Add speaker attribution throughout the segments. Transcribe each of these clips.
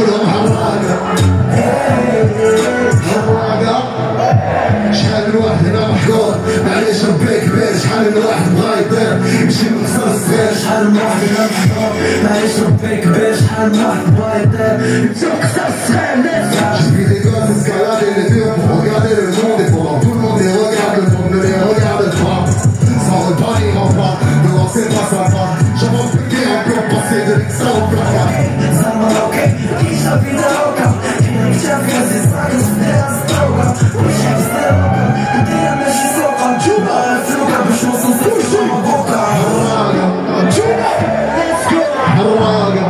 Speaker 1: ناكلهم حراقة حراقة. شحال من واحد هنا محقور معليش ربي كبير، شحال من واحد بغا يطير يمشي من قصر الصغير، شحال من واحد هنا محقور معليش ربي كبير، شحال من واحد بغا يطير يمشي من قصر الصغير. J'ai des gosses escalader les murs pour regarder le monde et pendant tout le monde les regarde, le monde ne les regarde pas. Sans repas ni repas, devant c'est pas sympa. J'en vois plus qu'un encore passer de l'extra au plat. Zamaloké, kisza widełka, kicia gwiazdy znaki z droga. Usiek z droga, dyjemy się soka, dziuba, fluga, byś mocno zruszył boka. Harraga, dziuba, let's go. Harraga,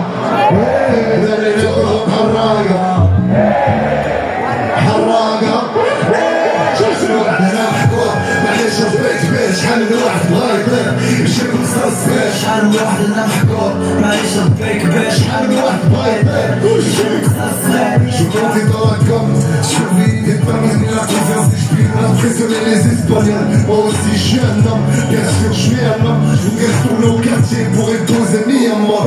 Speaker 1: harraga. شحال من واحد بغا يطير يمشي من قصر الصغير، شحال من واحد هنا محقور معليش ربي كبير، شحال من واحد بغا يطير يمشي من قصر الصغير. Je compte des dans la com, je survis des familles, la confiance des spions, impressionner les Espagnols. Moi aussi je suis un homme, bien sûr je suis un homme. Je voudrais retourner au quartier pour épouser mis à moi.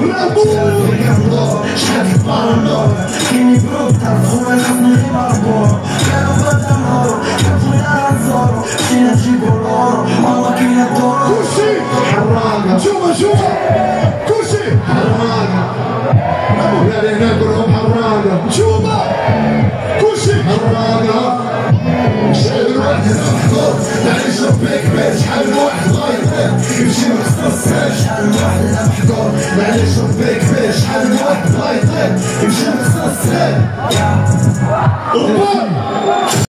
Speaker 1: Regarde l'or, je rêve par un homme qui n'y peut pas trouver l'avenir marbour. Quel envoi d'amour, quel fou d'azor, qui n'a gigolo. كوشي حراقة شوفوا شوفوا كوشي حراقة ولادي ناكلهم حراقة شوفوا كوشي حراقة. شحال من واحد محظوظ معليش ربي كبير، شحال من واحد بغا يطير يمشي من قصر الصغير، شحال من واحد هنا محظوظ معليش ربي كبير، شحال من واحد بغا يطير يمشي من قصر الصغير.